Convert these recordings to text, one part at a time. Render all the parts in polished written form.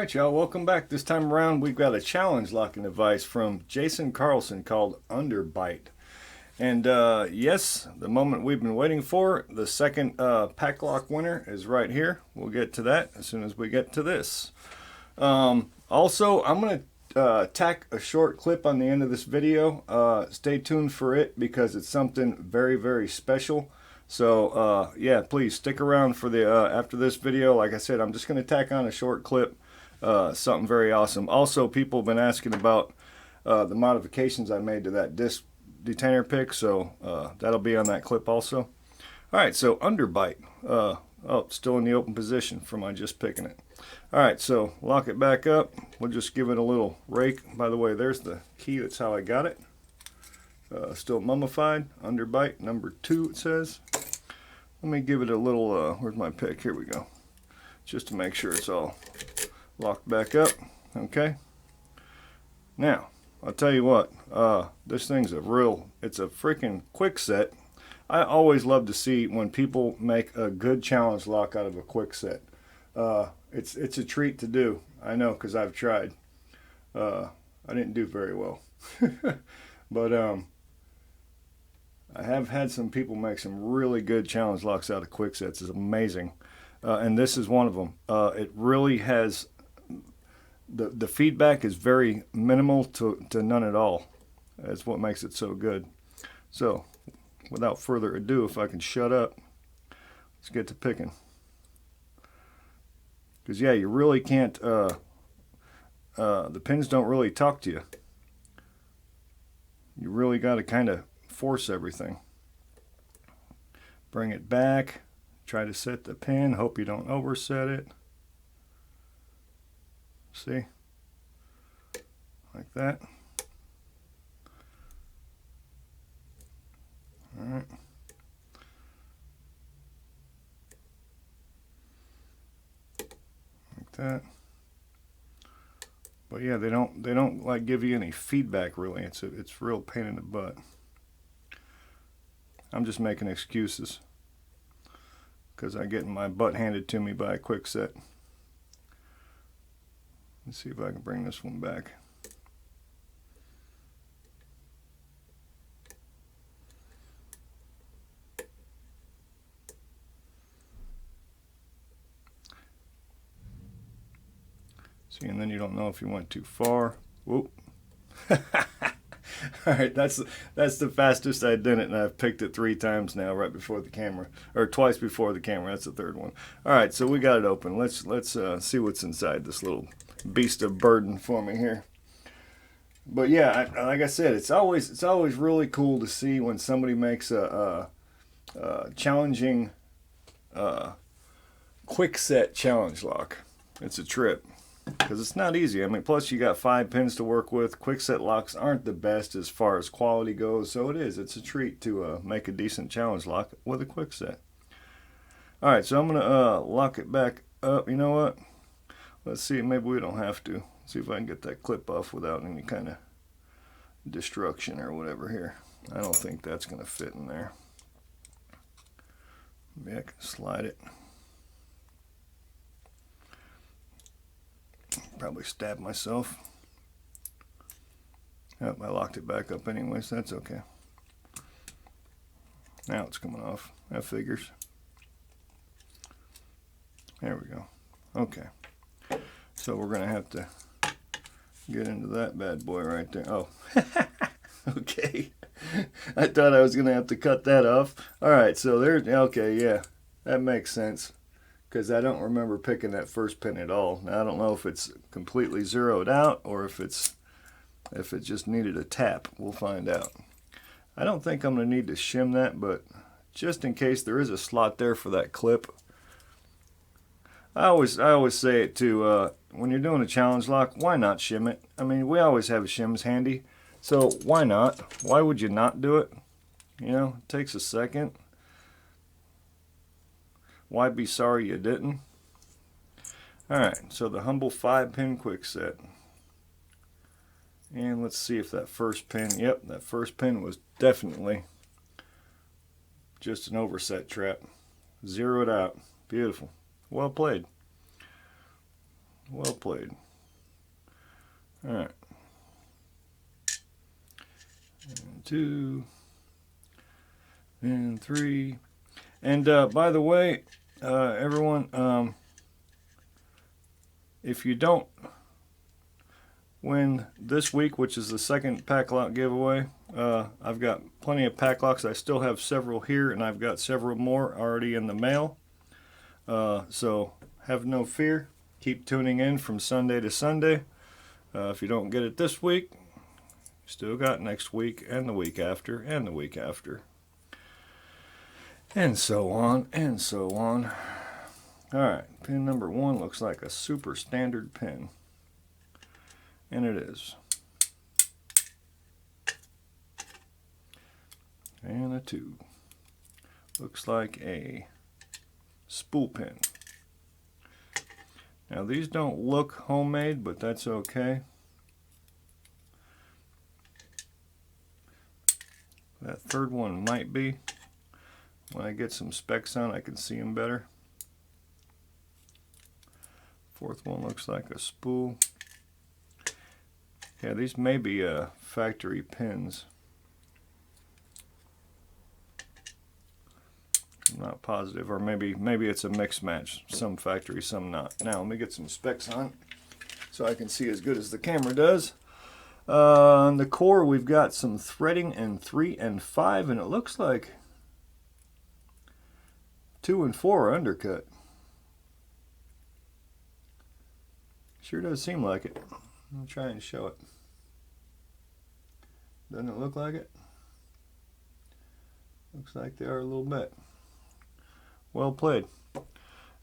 Alright y'all, welcome back. This time around we've got a challenge locking device from Jason Carlson called Underbite. And yes, the moment we've been waiting for, the second PACLOCK winner is right here. We'll get to that as soon as we get to this. Also, I'm going to tack a short clip on the end of this video. Stay tuned for it because it's something very, very special. So yeah, please stick around for the after this video. Like I said, I'm just going to tack on a short clip. Something very awesome. Also, people have been asking about the modifications I made to that disc detainer pick, so that'll be on that clip also. Alright, so Underbite. Oh, still in the open position from my just picking it. Alright, so lock it back up. We'll just give it a little rake. By the way, there's the key. That's how I got it. Still mummified. Underbite number 2, it says. Let me give it a little, where's my pick? Here we go. Just to make sure it's all locked back up. Okay. Now, I'll tell you what, this thing's it's a freaking quick set. I always love to see when people make a good challenge lock out of a quick set. It's a treat to do. I know, because I've tried. I didn't do very well. But I have had some people make some really good challenge locks out of quick sets. It's amazing. And this is one of them. It really has, the feedback is very minimal to none at all. That's what makes it so good. So, without further ado, if I can shut up, let's get to picking. Because yeah, you really can't, the pins don't really talk to you. You really got to kind of force everything. Bring it back. Try to set the pin. Hope you don't overset it. See? Like that. Alright. Like that. But yeah, they don't like give you any feedback really. It's real pain in the butt. I'm just making excuses because I'm getting my butt handed to me by a quick set. Let's see if I can bring this one back. See, and then you don't know if you went too far. Whoop. Alright, that's the fastest I did it, and I've picked it 3 times now right before the camera. Or twice before the camera, that's the third one. Alright, so we got it open. Let's see what's inside this little beast of burden for me here. But yeah, like I said, it's always really cool to see when somebody makes a challenging quick set challenge lock. It's a trip. Because it's not easy. I mean, plus you got 5 pins to work with. Quick set locks aren't the best as far as quality goes, so it's a treat to make a decent challenge lock with a quick set. Alright, so I'm going to lock it back up. You know what? Let's see, maybe we don't have to. See if I can get that clip off without any kind of destruction or whatever here. I don't think that's going to fit in there. Maybe I can slide it. Probably stab myself. Oh, I locked it back up anyways. That's okay. Now it's coming off. That figures. There we go. Okay. So we're going to have to get into that bad boy right there. Oh. Okay. I thought I was going to have to cut that off. Alright, so there's... Okay, yeah. That makes sense. Because I don't remember picking that first pin at all. Now, I don't know if it's completely zeroed out or if it just needed a tap. We'll find out. I don't think I'm going to need to shim that, but just in case there is a slot there for that clip. I always say it too, when you're doing a challenge lock, why not shim it? I mean, we always have shims handy, so why not? Why would you not do it? You know, it takes a second. Why be sorry you didn't? Alright, so the humble 5-pin quick set. And let's see if that first pin, yep, that first pin was definitely just an overset trap. Zero it out. Beautiful. Well played. Well played. All right. And 2 and 3. And by the way, everyone, if you don't win this week, which is the second PACLOCK giveaway, I've got plenty of PACLOCKs. I still have several here, and I've got several more already in the mail. So have no fear. Keep tuning in from Sunday to Sunday. If you don't get it this week, still got next week and the week after and the week after. And so on and so on. Alright, pin number 1 looks like a super standard pin. And it is. And a 2. Looks like a spool pin. Now these don't look homemade, but that's okay. That third one might be. When I get some specs on, I can see them better. Fourth one looks like a spool. Yeah, these may be factory pins. I'm not positive, or maybe it's a mix match. Some factory, some not. Now let me get some specs on so I can see as good as the camera does. On the core, we've got some threading in 3 and 5, and it looks like 2 and 4 are undercut. Sure does seem like it. I'll try and show it. Doesn't it look like it? Looks like they are a little bit. Well played.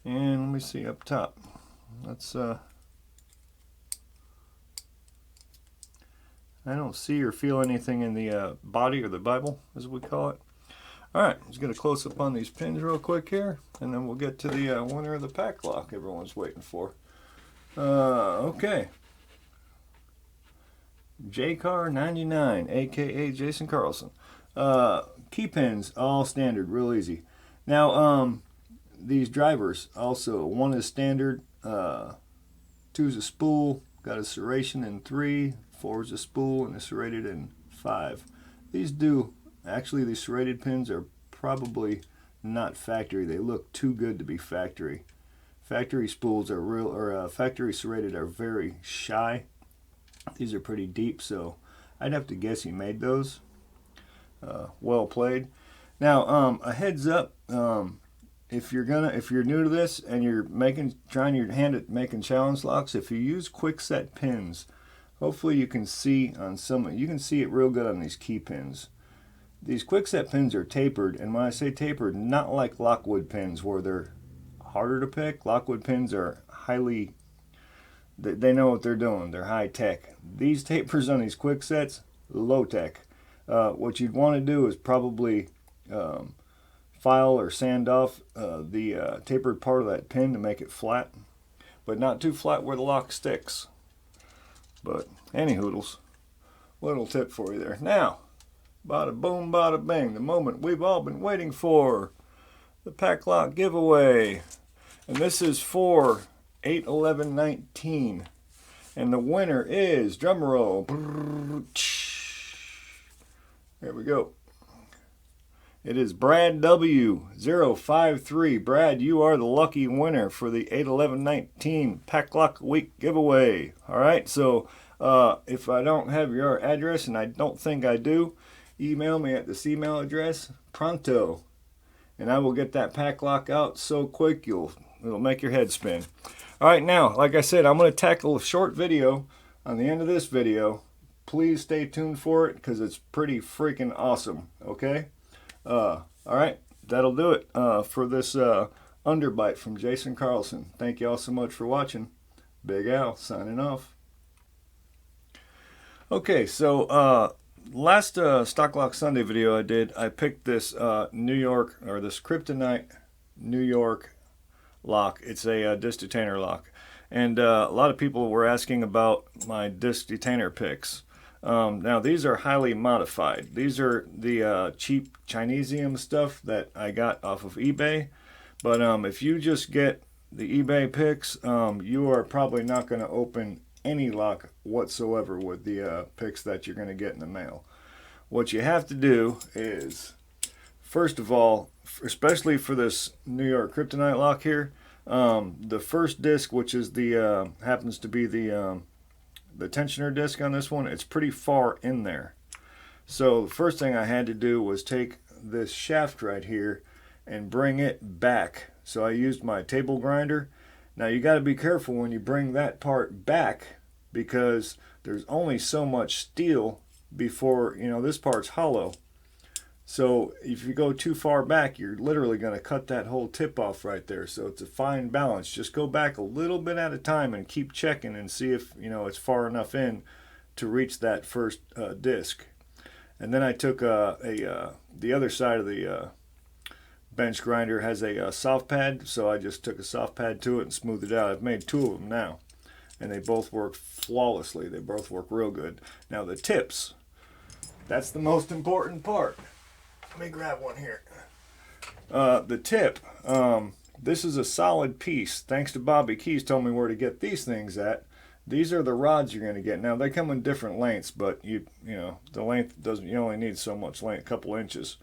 And let me see up top. Let's I don't see or feel anything in the body, or the Bible as we call it. Alright, let's get a close up on these pins real quick here, and then we'll get to the winner of the PACLOCK everyone's waiting for. Okay. JCar99, aka Jason Carlson. Key pins, all standard, real easy. Now, these drivers also, 1 is standard, 2 is a spool, got a serration in 3, 4 is a spool, and a serrated in 5. These serrated pins are probably not factory. They look too good to be factory. Factory spools are real, or factory serrated are very shy. These are pretty deep, so I'd have to guess he made those. Well played. Now, a heads up, if you're new to this and you're trying your hand at making challenge locks, if you use quick set pins, hopefully you can see on you can see it real good on these key pins. These quick set pins are tapered, and when I say tapered, not like Lockwood pins where they're harder to pick. Lockwood pins are highly, they know what they're doing. They're high tech. These tapers on these quick sets, low tech. What you'd want to do is probably file or sand off the tapered part of that pin to make it flat, but not too flat where the lock sticks. But any hoodles, little tip for you there. Now, bada boom, bada bang, the moment we've all been waiting for, the PACLOCK giveaway. And this is for 8/11/19, and the winner is, drumroll, there we go. It is Brad W053. Brad, you are the lucky winner for the 8/11/19 PACLOCK Week giveaway. All right, so if I don't have your address, and I don't think I do, email me at this email address pronto, and I will get that PACLOCK out so quick it'll make your head spin. All right, now, like I said, I'm going to tackle a short video on the end of this video. Please stay tuned for it because it's pretty freaking awesome. Okay. All right, that'll do it for this underbite from Jason Carlson. Thank you all so much for watching. Big Al signing off. Okay, so last Stock Lock Sunday video I picked this New York, or this Kryptonite New York lock. It's a disc detainer lock, and a lot of people were asking about my disc detainer picks. Now these are highly modified. These are the cheap Chinesium stuff that I got off of eBay. But if you just get the eBay picks, you are probably not going to open any lock whatsoever with the picks that you're going to get in the mail. What you have to do is, first of all, especially for this New York Kryptonite lock here, the first disc, which is the happens to be the tensioner disc on this one, it's pretty far in there. So the first thing I had to do was take this shaft right here and bring it back. So I used my table grinder. Now you got to be careful when you bring that part back, because there's only so much steel before, you know, this part's hollow. So if you go too far back, you're literally going to cut that whole tip off right there. So it's a fine balance. Just go back a little bit at a time and keep checking and see if, you know, it's far enough in to reach that first disc. And then I took the other side of the bench grinder has a soft pad, so I just took a soft pad to it and smoothed it out. I've made 2 of them now, and they both work flawlessly. They both work real good. Now the tips, that's the most important part. Let me grab one here. The tip, this is a solid piece. Thanks to Bobby Keys told me where to get these things at. These are the rods you're going to get. Now they come in different lengths, but you know the length doesn't. You only need so much length, a couple inches.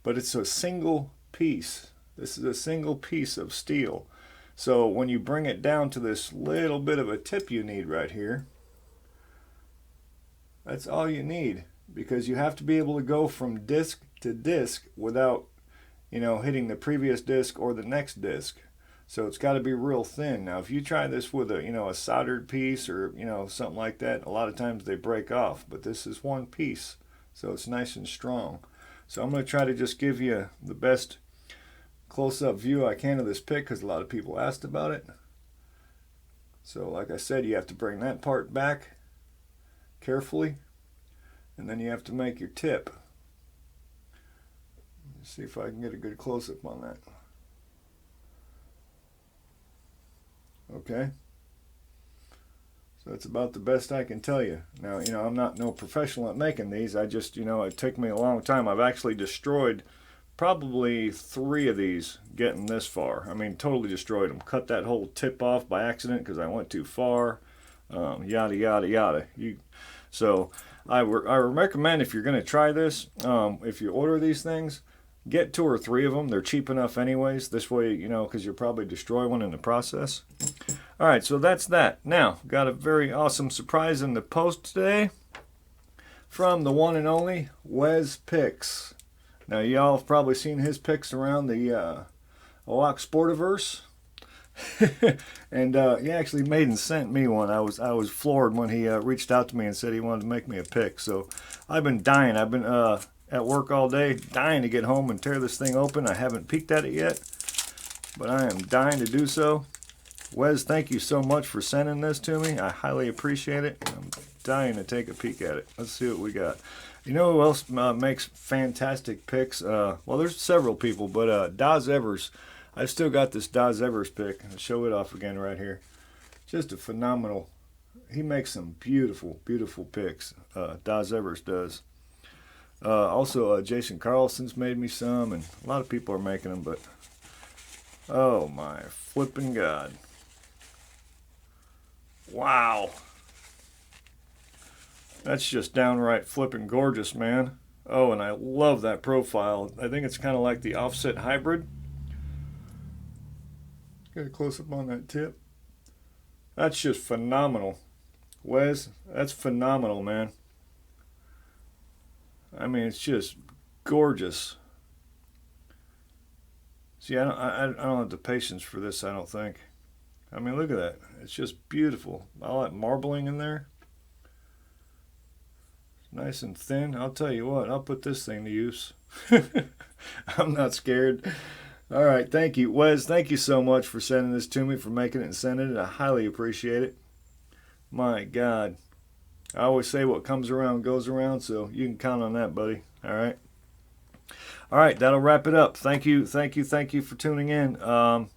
But it's a single piece. This is a single piece of steel. So when you bring it down to this little bit of a tip you need right here, that's all you need, because you have to be able to go from disc to disc without, you know, hitting the previous disc or the next disc. So it's got to be real thin. Now if you try this with a, you know, a soldered piece or, you know, something like that, a lot of times they break off, but this is one piece, so it's nice and strong. So I'm going to try to just give you the best close-up view I can of this pick, because a lot of people asked about it. So like I said, you have to bring that part back carefully, and then you have to make your tip. Let's see if I can get a good close-up on that. Okay, so that's about the best I can tell you. Now, you know, I'm not no professional at making these. I just, you know, it took me a long time. I've actually destroyed probably 3 of these getting this far. I mean, totally destroyed them. Cut that whole tip off by accident because I went too far. Yada, yada, yada. So I recommend, if you're going to try this, if you order these things, get 2 or 3 of them. They're cheap enough anyways. This way, you know, because you'll probably destroy one in the process. All right, so that's that. Now, got a very awesome surprise in the post today from the one and only Wes Picks. Now, y'all have probably seen his picks around the Lock Sportiverse. And he actually made and sent me one. I was floored when he reached out to me and said he wanted to make me a pick. So I've been dying. I've been at work all day, dying to get home and tear this thing open. I haven't peeked at it yet, but I am dying to do so. Wes, thank you so much for sending this to me. I highly appreciate it. I'm dying to take a peek at it. Let's see what we got. You know who else makes fantastic picks? Well, there's several people, but Daz Evers. I've still got this Daz Evers pick. I'll show it off again right here. Just a phenomenal. He makes some beautiful, beautiful picks. Daz Evers does. Also, Jason Carlson's made me some, and a lot of people are making them, but oh my flipping God. Wow. That's just downright flipping gorgeous, man. Oh, and I love that profile. I think it's kind of like the offset hybrid. Get a close-up on that tip. That's just phenomenal. Wes, that's phenomenal, man. I mean, it's just gorgeous. See, I don't have the patience for this, I don't think. I mean, look at that. It's just beautiful. All that marbling in there. It's nice and thin. I'll tell you what, I'll put this thing to use. I'm not scared. All right, thank you. Wes, thank you so much for sending this to me, for making it and sending it. I highly appreciate it. My God. I always say what comes around goes around, so you can count on that, buddy. All right. All right, that'll wrap it up. Thank you for tuning in. What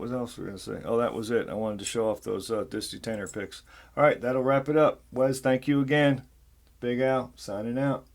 was else we were going to say? Oh, that was it. I wanted to show off those Disty Tanner picks. All right, that'll wrap it up. Wes, thank you again. Big Al, signing out.